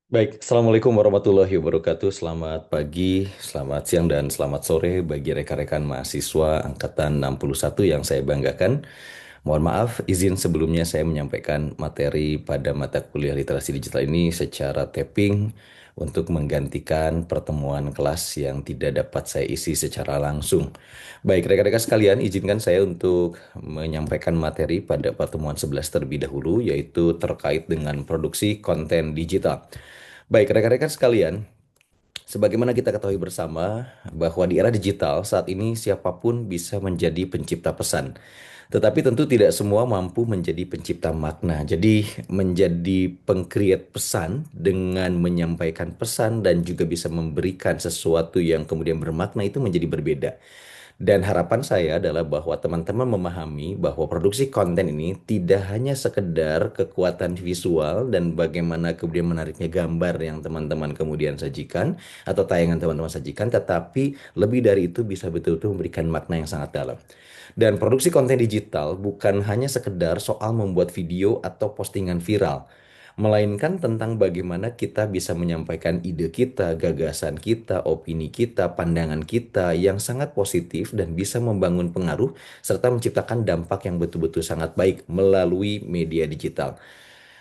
Baik, Assalamualaikum warahmatullahi wabarakatuh. Selamat pagi, selamat siang, dan selamat sore bagi rekan-rekan mahasiswa Angkatan 61 yang saya banggakan. Mohon maaf, izin sebelumnya saya menyampaikan materi pada mata kuliah literasi digital ini secara tapping untuk menggantikan pertemuan kelas yang tidak dapat saya isi secara langsung. Baik, rekan-rekan sekalian, izinkan saya untuk menyampaikan materi pada pertemuan 11 terlebih dahulu, yaitu terkait dengan produksi konten digital. Baik, rekan-rekan sekalian, sebagaimana kita ketahui bersama bahwa di era digital saat ini siapapun bisa menjadi pencipta pesan. Tetapi tentu tidak semua mampu menjadi pencipta makna. Jadi menjadi pengcreate pesan dengan menyampaikan pesan dan juga bisa memberikan sesuatu yang kemudian bermakna itu menjadi berbeda. Dan harapan saya adalah bahwa teman-teman memahami bahwa produksi konten ini tidak hanya sekedar kekuatan visual dan bagaimana kemudian menariknya gambar yang teman-teman kemudian sajikan atau tayangan teman-teman sajikan, tetapi lebih dari itu bisa betul-betul memberikan makna yang sangat dalam. Dan produksi konten digital bukan hanya sekedar soal membuat video atau postingan viral, melainkan tentang bagaimana kita bisa menyampaikan ide kita, gagasan kita, opini kita, pandangan kita yang sangat positif dan bisa membangun pengaruh serta menciptakan dampak yang betul-betul sangat baik melalui media digital.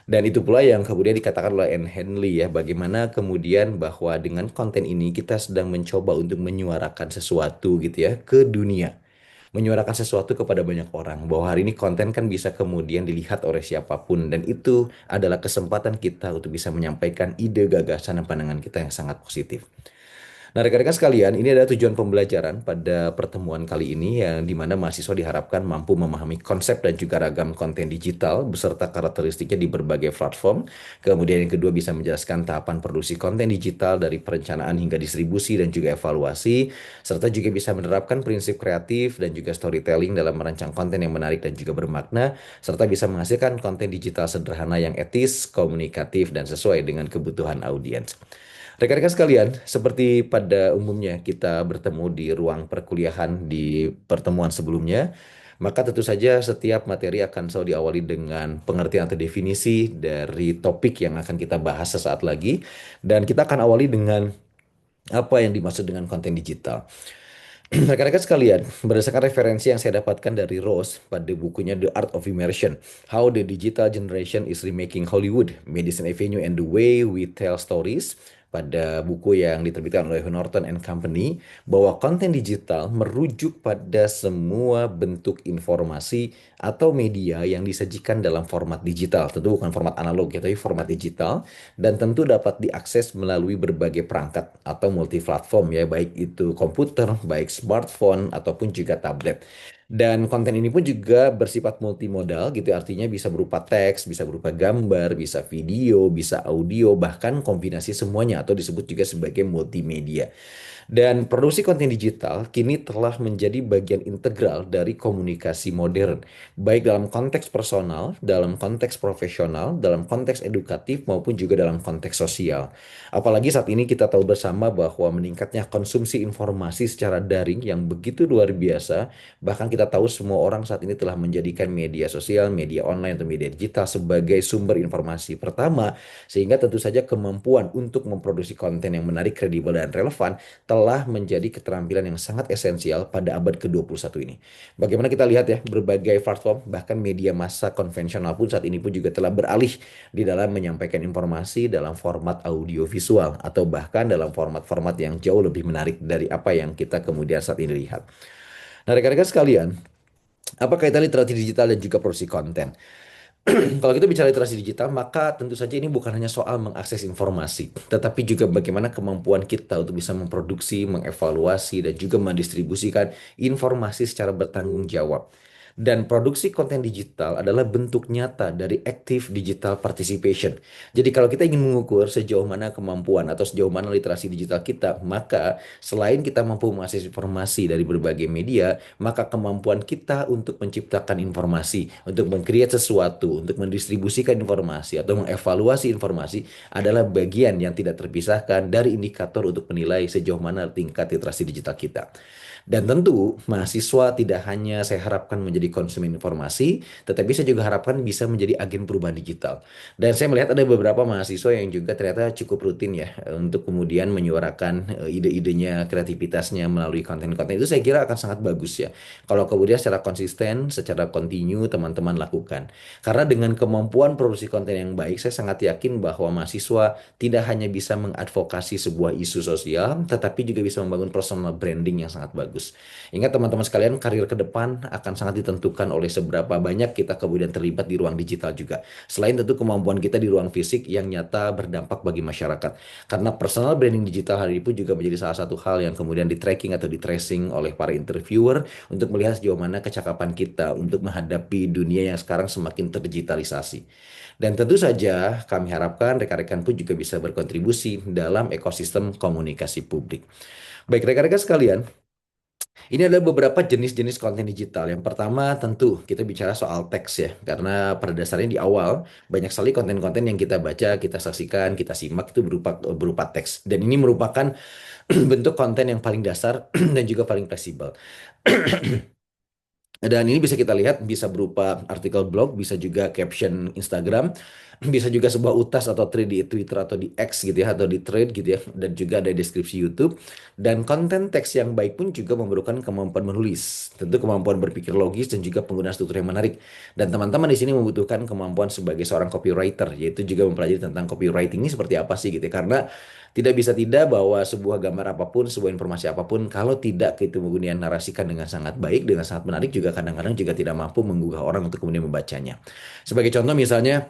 Dan itu pula yang kemudian dikatakan oleh Anne Henley ya, bagaimana kemudian bahwa dengan konten ini kita sedang mencoba untuk menyuarakan sesuatu gitu ya ke dunia, menyuarakan sesuatu kepada banyak orang bahwa hari ini konten kan bisa kemudian dilihat oleh siapapun dan itu adalah kesempatan kita untuk bisa menyampaikan ide, gagasan, dan pandangan kita yang sangat positif. Nah, rekan-rekan sekalian, ini adalah tujuan pembelajaran pada pertemuan kali ini yang dimana mahasiswa diharapkan mampu memahami konsep dan juga ragam konten digital beserta karakteristiknya di berbagai platform. Kemudian yang kedua bisa menjelaskan tahapan produksi konten digital dari perencanaan hingga distribusi dan juga evaluasi, serta juga bisa menerapkan prinsip kreatif dan juga storytelling dalam merancang konten yang menarik dan juga bermakna, serta bisa menghasilkan konten digital sederhana yang etis, komunikatif, dan sesuai dengan kebutuhan audiens. Rekan-rekan sekalian, seperti pada umumnya kita bertemu di ruang perkuliahan di pertemuan sebelumnya, maka tentu saja setiap materi akan selalu diawali dengan pengertian atau definisi dari topik yang akan kita bahas sesaat lagi. Dan kita akan awali dengan apa yang dimaksud dengan konten digital. Rekan-rekan sekalian, berdasarkan referensi yang saya dapatkan dari Rose pada bukunya The Art of Immersion, How the Digital Generation is Remaking Hollywood, Madison Avenue and the Way We Tell Stories, pada buku yang diterbitkan oleh Norton and Company, bahwa konten digital merujuk pada semua bentuk informasi atau media yang disajikan dalam format digital. Tentu bukan format analog ya, tapi format digital dan tentu dapat diakses melalui berbagai perangkat atau multi-platform ya, baik itu komputer, baik smartphone ataupun juga tablet. Dan konten ini pun juga bersifat multimodal gitu, artinya bisa berupa teks, bisa berupa gambar, bisa video, bisa audio, bahkan kombinasi semuanya atau disebut juga sebagai multimedia. Dan produksi konten digital kini telah menjadi bagian integral dari komunikasi modern, baik dalam konteks personal, dalam konteks profesional, dalam konteks edukatif, maupun juga dalam konteks sosial. Apalagi saat ini kita tahu bersama bahwa meningkatnya konsumsi informasi secara daring yang begitu luar biasa, bahkan kita tahu semua orang saat ini telah menjadikan media sosial, media online, atau media digital sebagai sumber informasi pertama, sehingga tentu saja kemampuan untuk memproduksi konten yang menarik, kredibel, dan relevan telah menjadi keterampilan yang sangat esensial pada abad ke-21 ini. Bagaimana kita lihat ya, berbagai platform, bahkan media massa konvensional pun saat ini pun juga telah beralih di dalam menyampaikan informasi dalam format audio visual atau bahkan dalam format-format yang jauh lebih menarik dari apa yang kita kemudian saat ini lihat. Nah, rekan-rekan sekalian, apa kaitan literasi digital dan juga produksi konten? Kalau kita bicara literasi digital, maka tentu saja ini bukan hanya soal mengakses informasi, tetapi juga bagaimana kemampuan kita untuk bisa memproduksi, mengevaluasi, dan juga mendistribusikan informasi secara bertanggung jawab. Dan produksi konten digital adalah bentuk nyata dari active digital participation. Jadi kalau kita ingin mengukur sejauh mana kemampuan atau sejauh mana literasi digital kita, maka selain kita mampu mengakses informasi dari berbagai media, maka kemampuan kita untuk menciptakan informasi, untuk meng-create sesuatu, untuk mendistribusikan informasi atau mengevaluasi informasi adalah bagian yang tidak terpisahkan dari indikator untuk menilai sejauh mana tingkat literasi digital kita. Dan tentu mahasiswa tidak hanya saya harapkan menjadi menjadi konsumen informasi, tetapi saya juga harapkan bisa menjadi agen perubahan digital. Dan saya melihat ada beberapa mahasiswa yang juga ternyata cukup rutin ya untuk kemudian menyuarakan ide-idenya, kreativitasnya melalui konten-konten itu saya kira akan sangat bagus ya. Kalau kemudian secara konsisten, secara kontinu teman-teman lakukan. Karena dengan kemampuan produksi konten yang baik, saya sangat yakin bahwa mahasiswa tidak hanya bisa mengadvokasi sebuah isu sosial, tetapi juga bisa membangun personal branding yang sangat bagus. Ingat teman-teman sekalian, karir ke depan akan sangat ditentukan oleh seberapa banyak kita kemudian terlibat di ruang digital juga. Selain tentu kemampuan kita di ruang fisik yang nyata berdampak bagi masyarakat. Karena personal branding digital hari ini pun juga menjadi salah satu hal yang kemudian di tracking atau di tracing oleh para interviewer untuk melihat sejauh mana kecakapan kita untuk menghadapi dunia yang sekarang semakin terdigitalisasi. Dan tentu saja kami harapkan rekan-rekan pun juga bisa berkontribusi dalam ekosistem komunikasi publik. Baik rekan-rekan sekalian, ini adalah beberapa jenis-jenis konten digital. Yang pertama tentu kita bicara soal teks ya, karena pada dasarnya di awal banyak sekali konten-konten yang kita baca, kita saksikan, kita simak itu berupa berupa teks. Dan ini merupakan bentuk konten yang paling dasar dan juga paling fleksibel. Dan ini bisa kita lihat bisa berupa artikel blog, bisa juga caption Instagram, bisa juga sebuah utas atau thread di Twitter atau di X gitu ya, atau di thread gitu ya, dan juga ada deskripsi YouTube. Dan konten teks yang baik pun juga memerlukan kemampuan menulis, tentu kemampuan berpikir logis dan juga penggunaan struktur yang menarik. Dan teman-teman di sini membutuhkan kemampuan sebagai seorang copywriter, yaitu juga mempelajari tentang copywriting ini seperti apa sih gitu ya. Karena tidak bisa tidak bahwa sebuah gambar apapun, sebuah informasi apapun, kalau tidak kita kemudian narasikan dengan sangat baik, dengan sangat menarik, juga kadang-kadang juga tidak mampu menggugah orang untuk kemudian membacanya. Sebagai contoh misalnya,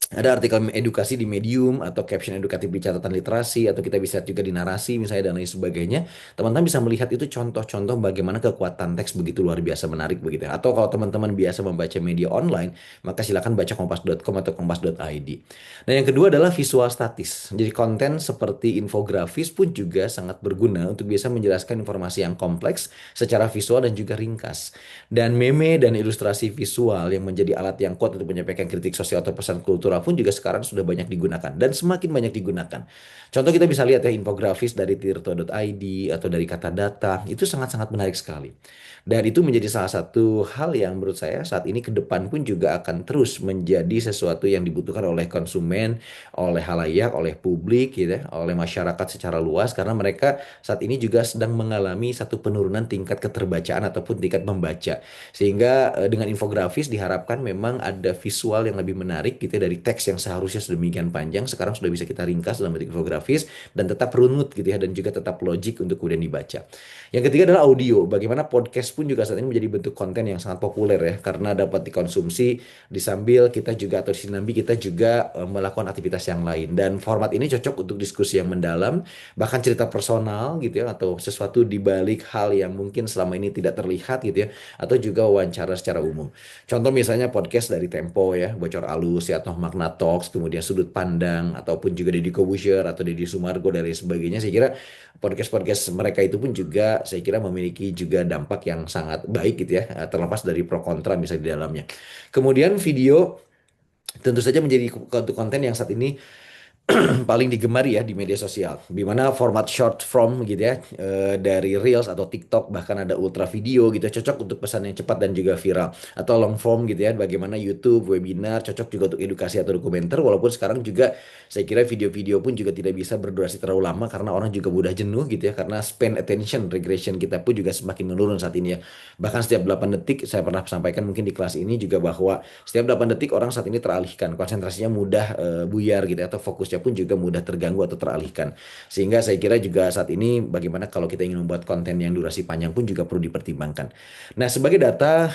ada artikel edukasi di Medium atau caption edukatif di catatan literasi atau kita bisa lihat juga di narasi misalnya dan lain sebagainya. Teman-teman bisa melihat itu contoh-contoh bagaimana kekuatan teks begitu luar biasa menarik begitu ya. Atau kalau teman-teman biasa membaca media online, maka silakan baca kompas.com atau kompas.id. Nah, yang kedua adalah visual statis. Jadi konten seperti infografis pun juga sangat berguna untuk bisa menjelaskan informasi yang kompleks secara visual dan juga ringkas. Dan meme dan ilustrasi visual yang menjadi alat yang kuat untuk menyampaikan kritik sosial atau pesan kultural pun juga sekarang sudah banyak digunakan dan semakin banyak digunakan. Contoh kita bisa lihat ya infografis dari tirto.id atau dari kata data itu sangat-sangat menarik sekali. Dan itu menjadi salah satu hal yang menurut saya saat ini ke depan pun juga akan terus menjadi sesuatu yang dibutuhkan oleh konsumen, oleh halayak, oleh publik gitu ya, oleh masyarakat secara luas karena mereka saat ini juga sedang mengalami satu penurunan tingkat keterbacaan ataupun tingkat membaca. Sehingga dengan infografis diharapkan memang ada visual yang lebih menarik gitu ya, dari teks yang seharusnya sedemikian panjang sekarang sudah bisa kita ringkas dalam bentuk infografis dan tetap runut gitu ya dan juga tetap logik untuk kemudian dibaca. Yang ketiga adalah audio. Bagaimana podcast pun juga saat ini menjadi bentuk konten yang sangat populer ya karena dapat dikonsumsi di sambil kita juga atau di sinambi kita juga melakukan aktivitas yang lain dan format ini cocok untuk diskusi yang mendalam bahkan cerita personal gitu ya atau sesuatu di balik hal yang mungkin selama ini tidak terlihat gitu ya atau juga wawancara secara umum. Contoh misalnya podcast dari Tempo ya, Bocor Alus ya atau Magna Talks, kemudian Sudut Pandang ataupun juga Deddy Corbuzier atau Deddy Sumargo dan lain sebagainya. Saya kira podcast-podcast mereka itu pun juga saya kira memiliki juga dampak yang sangat baik gitu ya, terlepas dari pro kontra bisa di dalamnya. Kemudian video tentu saja menjadi konten yang saat ini paling digemari ya di media sosial. Di mana format short form gitu ya dari Reels atau TikTok bahkan ada ultra video gitu cocok untuk pesan yang cepat dan juga viral atau long form gitu ya bagaimana YouTube, webinar cocok juga untuk edukasi atau dokumenter walaupun sekarang juga saya kira video-video pun juga tidak bisa berdurasi terlalu lama karena orang juga mudah jenuh gitu ya karena span attention regression kita pun juga semakin menurun saat ini ya. Bahkan setiap 8 detik saya pernah sampaikan mungkin di kelas ini juga bahwa setiap 8 detik orang saat ini teralihkan konsentrasinya mudah buyar gitu ya, atau fokusnya pun juga mudah terganggu atau teralihkan. Sehingga saya kira juga saat ini bagaimana kalau kita ingin membuat konten yang durasi panjang pun juga perlu dipertimbangkan. Nah, sebagai data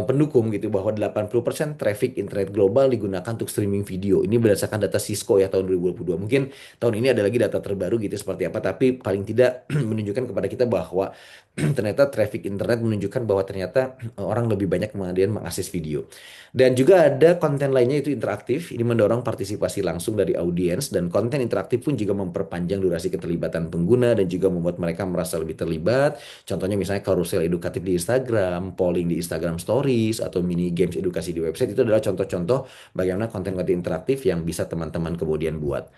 pendukung gitu bahwa 80% traffic internet global digunakan untuk streaming video. Ini berdasarkan data Cisco ya tahun 2022. Mungkin tahun ini ada lagi data terbaru gitu seperti apa tapi paling tidak menunjukkan kepada kita bahwa ternyata traffic internet menunjukkan bahwa ternyata orang lebih banyak kemudian mengakses video. Dan juga ada konten lainnya itu interaktif. Ini mendorong partisipasi langsung dari audiens dan konten interaktif pun juga memperpanjang durasi keterlibatan pengguna dan juga membuat mereka merasa lebih terlibat. Contohnya misalnya karusel edukatif di Instagram, polling di Instagram Stories atau mini games edukasi di website itu adalah contoh-contoh bagaimana konten-konten interaktif yang bisa teman-teman kemudian buat.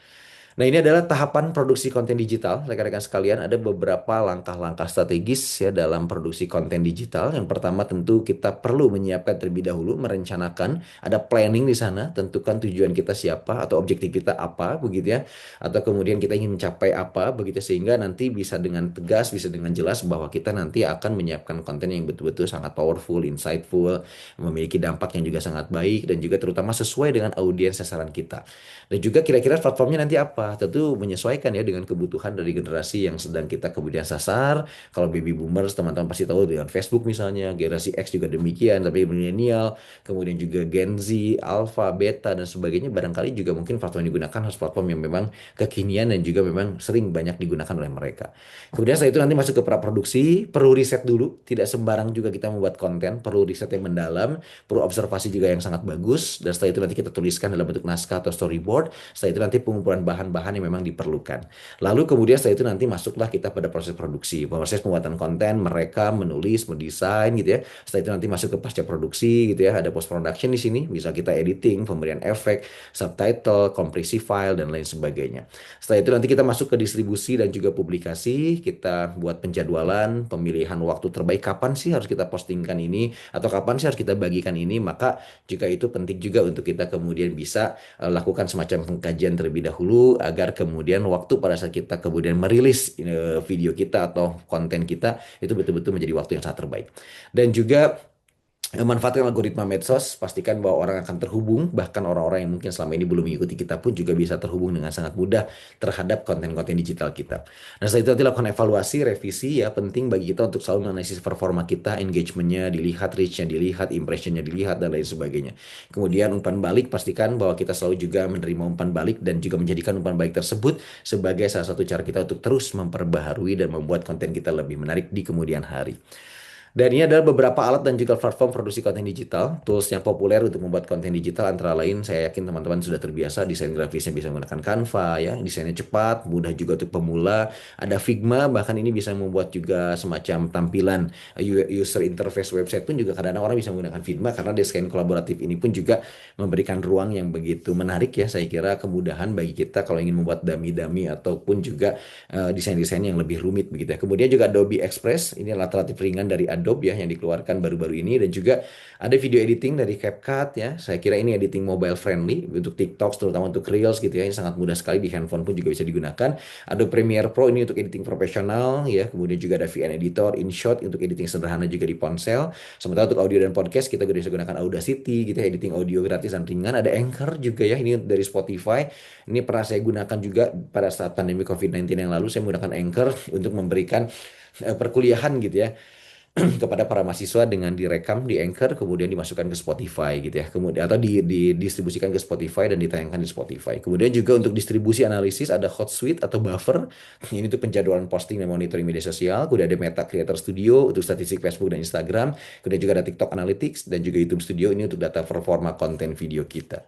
Nah, ini adalah tahapan produksi konten digital. Rekan-rekan sekalian, ada beberapa langkah-langkah strategis ya dalam produksi konten digital. Yang pertama tentu kita perlu menyiapkan terlebih dahulu, merencanakan, ada planning di sana, tentukan tujuan kita siapa atau objektif kita apa begitu ya. Atau kemudian kita ingin mencapai apa begitu sehingga nanti bisa dengan tegas, bisa dengan jelas bahwa kita nanti akan menyiapkan konten yang betul-betul sangat powerful, insightful, memiliki dampak yang juga sangat baik dan juga terutama sesuai dengan audiens sasaran kita. Dan juga kira-kira platformnya nanti apa? Tentu menyesuaikan ya dengan kebutuhan dari generasi yang sedang kita kemudian sasar. Kalau baby boomers teman-teman pasti tahu dengan Facebook misalnya, generasi X juga demikian, tapi milenial, kemudian juga Gen Z, Alpha, Beta dan sebagainya barangkali juga mungkin platform yang digunakan harus platform yang memang kekinian dan juga memang sering banyak digunakan oleh mereka. Kemudian setelah itu nanti masuk ke praproduksi, perlu riset dulu, tidak sembarang juga kita membuat konten, perlu riset yang mendalam, perlu observasi juga yang sangat bagus, dan setelah itu nanti kita tuliskan dalam bentuk naskah atau storyboard, setelah itu nanti pengumpulan bahan-bahan yang memang diperlukan. Lalu kemudian setelah itu nanti masuklah kita pada proses produksi, proses pembuatan konten, mereka menulis, mendesain gitu ya. Setelah itu nanti masuk ke pasca produksi gitu ya, ada post production di sini, bisa kita editing, pemberian efek, subtitle, kompresi file dan lain sebagainya. Setelah itu nanti kita masuk ke distribusi dan juga publikasi, kita buat penjadwalan, pemilihan waktu terbaik kapan sih harus kita postingkan ini atau kapan sih harus kita bagikan ini, maka juga itu penting juga untuk kita kemudian bisa lakukan semacam pengkajian terlebih dahulu agar kemudian waktu pada saat kita kemudian merilis video kita atau konten kita itu betul-betul menjadi waktu yang sangat terbaik. Dan juga manfaatkan algoritma medsos, pastikan bahwa orang akan terhubung, bahkan orang-orang yang mungkin selama ini belum mengikuti kita pun juga bisa terhubung dengan sangat mudah terhadap konten-konten digital kita. Nah, setelah itu nanti lakukan evaluasi, revisi ya, penting bagi kita untuk selalu menganalisis performa kita, engagementnya dilihat, reach-nya dilihat, impression-nya dilihat, dan lain sebagainya. Kemudian umpan balik, pastikan bahwa kita selalu juga menerima umpan balik dan juga menjadikan umpan balik tersebut sebagai salah satu cara kita untuk terus memperbaharui dan membuat konten kita lebih menarik di kemudian hari. Dan ini adalah beberapa alat dan juga platform produksi konten digital, tools yang populer untuk membuat konten digital antara lain saya yakin teman-teman sudah terbiasa desain grafisnya bisa menggunakan Canva ya, desainnya cepat, mudah juga untuk pemula, ada Figma bahkan ini bisa membuat juga semacam tampilan user interface website pun juga kadang-kadang orang bisa menggunakan Figma karena desain kolaboratif ini pun juga memberikan ruang yang begitu menarik ya, saya kira kemudahan bagi kita kalau ingin membuat dummy-dummy ataupun juga desain-desain yang lebih rumit begitu ya. Kemudian juga Adobe Express, ini alternatif ringan dari Adobe ya yang dikeluarkan baru-baru ini dan juga ada video editing dari CapCut ya. Saya kira ini editing mobile friendly untuk TikTok terutama untuk Reels gitu ya. Ini sangat mudah sekali di handphone pun juga bisa digunakan. Adobe Premiere Pro ini untuk editing profesional ya. Kemudian juga ada VN Editor, InShot untuk editing sederhana juga di ponsel. Sementara untuk audio dan podcast kita juga bisa gunakan Audacity gitu ya, editing audio gratis dan ringan. Ada Anchor juga ya, ini dari Spotify. Ini pernah saya gunakan juga pada saat pandemi COVID-19 yang lalu. Saya menggunakan Anchor untuk memberikan perkuliahan gitu ya kepada para mahasiswa dengan direkam di Anchor kemudian dimasukkan ke Spotify gitu ya. Kemudian atau didistribusikan ke Spotify dan ditayangkan di Spotify. Kemudian juga untuk distribusi analisis ada Hotsuite atau Buffer. Ini untuk penjadwalan posting dan monitoring media sosial. Kemudian ada Meta Creator Studio untuk statistik Facebook dan Instagram. Kemudian juga ada TikTok Analytics dan juga YouTube Studio ini untuk data performa konten video kita.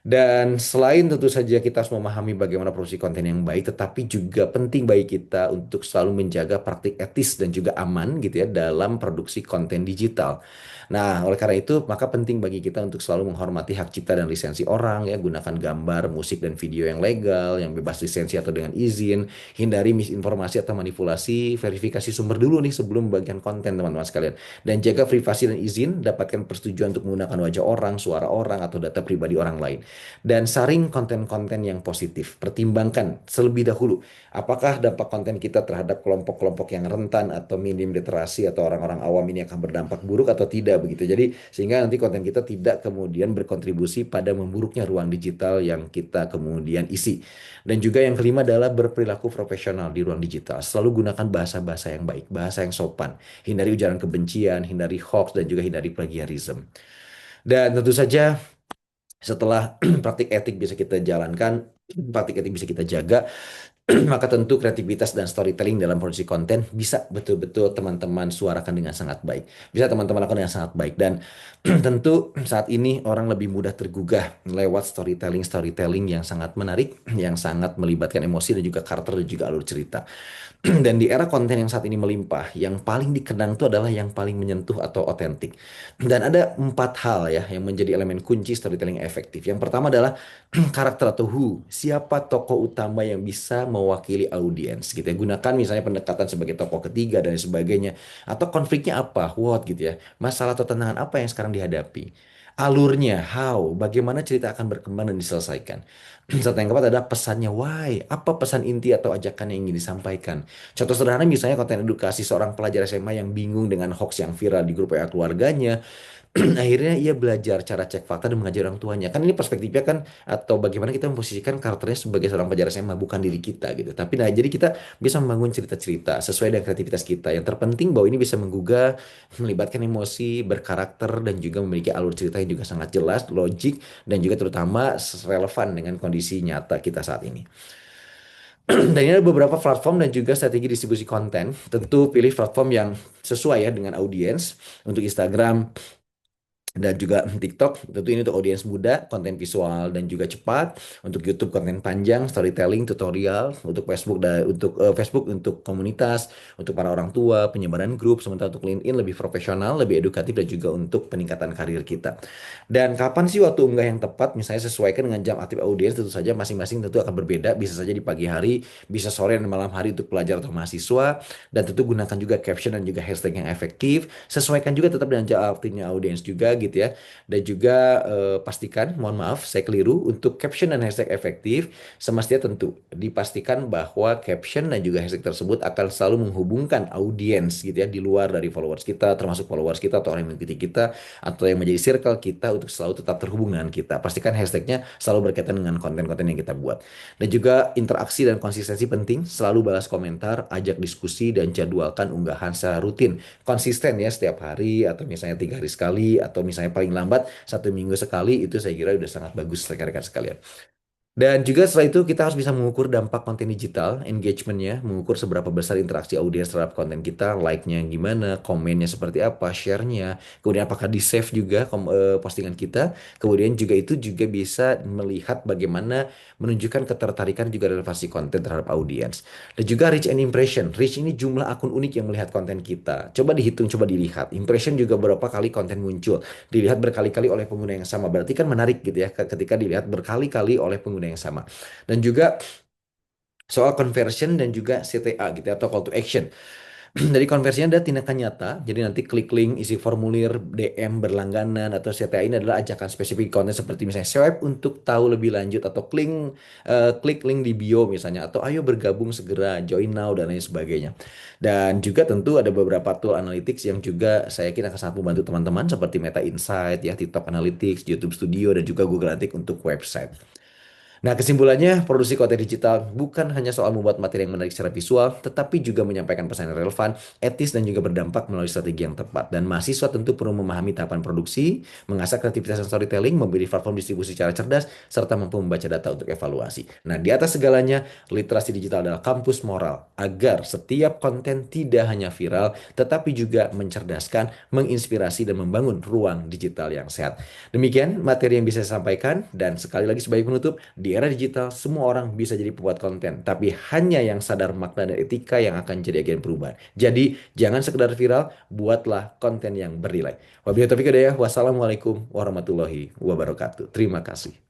Dan selain tentu saja kita harus memahami bagaimana produksi konten yang baik, tetapi juga penting bagi kita untuk selalu menjaga praktik etis dan juga aman gitu ya dalam produksi konten digital. Nah, oleh karena itu maka penting bagi kita untuk selalu menghormati hak cipta dan lisensi orang ya, gunakan gambar, musik dan video yang legal, yang bebas lisensi atau dengan izin, hindari misinformasi atau manipulasi, verifikasi sumber dulu nih sebelum membagikan konten teman-teman sekalian. Dan jaga privasi dan izin, dapatkan persetujuan untuk menggunakan wajah orang, suara orang atau data pribadi orang lain dan saring konten-konten yang positif. Pertimbangkan terlebih dahulu apakah dampak konten kita terhadap kelompok-kelompok yang rentan atau minim literasi atau orang-orang awam ini akan berdampak buruk atau tidak begitu. Jadi sehingga nanti konten kita tidak kemudian berkontribusi pada memburuknya ruang digital yang kita kemudian isi. Dan juga yang kelima adalah berperilaku profesional di ruang digital. Selalu gunakan bahasa-bahasa yang baik, bahasa yang sopan. Hindari ujaran kebencian, hindari hoax dan juga hindari plagiarisme. Dan tentu saja setelah praktik etik bisa kita jalankan, praktik etik bisa kita jaga, maka tentu kreativitas dan storytelling dalam produksi konten bisa betul-betul teman-teman suarakan dengan sangat baik. Bisa teman-teman lakukan dengan sangat baik. Dan tentu saat ini orang lebih mudah tergugah lewat storytelling-storytelling yang sangat menarik, yang sangat melibatkan emosi dan juga karakter dan juga alur cerita. Dan di era konten yang saat ini melimpah, yang paling dikenang itu adalah yang paling menyentuh atau otentik. Dan ada 4 hal ya yang menjadi elemen kunci storytelling yang efektif. Yang pertama adalah karakter atau who, siapa tokoh utama yang bisa mewakili audiens gitu ya. Gunakan misalnya pendekatan sebagai tokoh ketiga dan sebagainya. Atau konfliknya apa, what gitu ya. Masalah atau tantangan apa yang sekarang dihadapi. Alurnya, how, bagaimana cerita akan berkembang dan diselesaikan. Serta yang keempat adalah pesannya, why, apa pesan inti atau ajakan yang ingin disampaikan. Contoh sederhana misalnya konten edukasi seorang pelajar SMA yang bingung dengan hoax yang viral di grup WA keluarganya. Akhirnya ia belajar cara cek fakta dan mengajar orang tuanya. Kan ini perspektifnya kan atau bagaimana kita memposisikan karakternya sebagai seorang pelajar SMA bukan diri kita gitu. Tapi nah jadi kita bisa membangun cerita-cerita sesuai dengan kreativitas kita. Yang terpenting bahwa ini bisa menggugah, melibatkan emosi, berkarakter dan juga memiliki alur cerita yang juga sangat jelas, logik dan juga terutama relevan dengan kondisi nyata kita saat ini. Dan ini ada beberapa platform dan juga strategi distribusi konten. Tentu pilih platform yang sesuai ya dengan audiens. Untuk Instagram dan juga TikTok tentu ini untuk audiens muda, konten visual dan juga cepat. Untuk YouTube konten panjang, storytelling, tutorial. Untuk Facebook dan Facebook untuk komunitas, untuk para orang tua, penyebaran grup. Sementara untuk LinkedIn lebih profesional, lebih edukatif dan juga untuk peningkatan karir kita. Dan kapan sih waktu unggah yang tepat? Misalnya sesuaikan dengan jam aktif audiens, tentu saja masing-masing tentu akan berbeda. Bisa saja di pagi hari, bisa sore dan malam hari untuk pelajar atau mahasiswa. Dan tentu gunakan juga caption dan juga hashtag yang efektif. Sesuaikan juga tetap dengan jam aktifnya audiens juga gitu ya. Dan juga pastikan, mohon maaf saya keliru, untuk caption dan hashtag efektif, semestinya tentu dipastikan bahwa caption dan juga hashtag tersebut akan selalu menghubungkan audiens gitu ya di luar dari followers kita, termasuk followers kita atau orang yang mengikuti kita atau yang menjadi circle kita untuk selalu tetap terhubung dengan kita. Pastikan hashtagnya selalu berkaitan dengan konten-konten yang kita buat. Dan juga interaksi dan konsistensi penting, selalu balas komentar, ajak diskusi, dan jadwalkan unggahan secara rutin. Konsisten ya setiap hari atau misalnya 3 hari sekali atau misalnya paling lambat 1 minggu sekali itu saya kira udah sangat bagus rekan-rekan sekalian. Dan juga setelah itu kita harus bisa mengukur dampak konten digital, engagementnya, mengukur seberapa besar interaksi audiens terhadap konten kita, like-nya gimana, komennya seperti apa, share-nya, kemudian apakah di-save juga postingan kita, kemudian juga itu juga bisa melihat bagaimana menunjukkan ketertarikan juga relevansi konten terhadap audiens. Dan juga reach and impression, reach ini jumlah akun unik yang melihat konten kita. Coba dihitung, coba dilihat, impression juga berapa kali konten muncul, dilihat berkali-kali oleh pengguna yang sama, berarti kan menarik gitu ya ketika dilihat berkali-kali oleh pengguna yang sama. Dan juga soal conversion dan juga CTA gitu ya, atau call to action. Dari konversinya ada tindakan nyata, jadi nanti klik link, isi formulir, DM berlangganan, atau CTA ini adalah ajakan spesifik konten seperti misalnya swipe untuk tahu lebih lanjut, atau klik link di bio misalnya, atau ayo bergabung segera, join now, dan lain sebagainya. Dan juga tentu ada beberapa tool analytics yang juga saya yakin akan sangat membantu teman-teman seperti Meta Insight, ya, TikTok Analytics, YouTube Studio, dan juga Google Analytics untuk website. Nah, kesimpulannya, produksi konten digital bukan hanya soal membuat materi yang menarik secara visual, tetapi juga menyampaikan pesan yang relevan, etis, dan juga berdampak melalui strategi yang tepat. Dan mahasiswa tentu perlu memahami tahapan produksi, mengasah kreativitas dan storytelling, memilih platform distribusi secara cerdas, serta mampu membaca data untuk evaluasi. Nah, di atas segalanya, literasi digital adalah kampus moral, agar setiap konten tidak hanya viral, tetapi juga mencerdaskan, menginspirasi, dan membangun ruang digital yang sehat. Demikian materi yang bisa saya sampaikan, dan sekali lagi sebagai penutup, di era digital, semua orang bisa jadi pembuat konten, tapi hanya yang sadar makna dan etika yang akan jadi agen perubahan. Jadi, jangan sekedar viral, buatlah konten yang bernilai. Wabillahi taufiq hidayah. Wassalamualaikum warahmatullahi wabarakatuh. Terima kasih.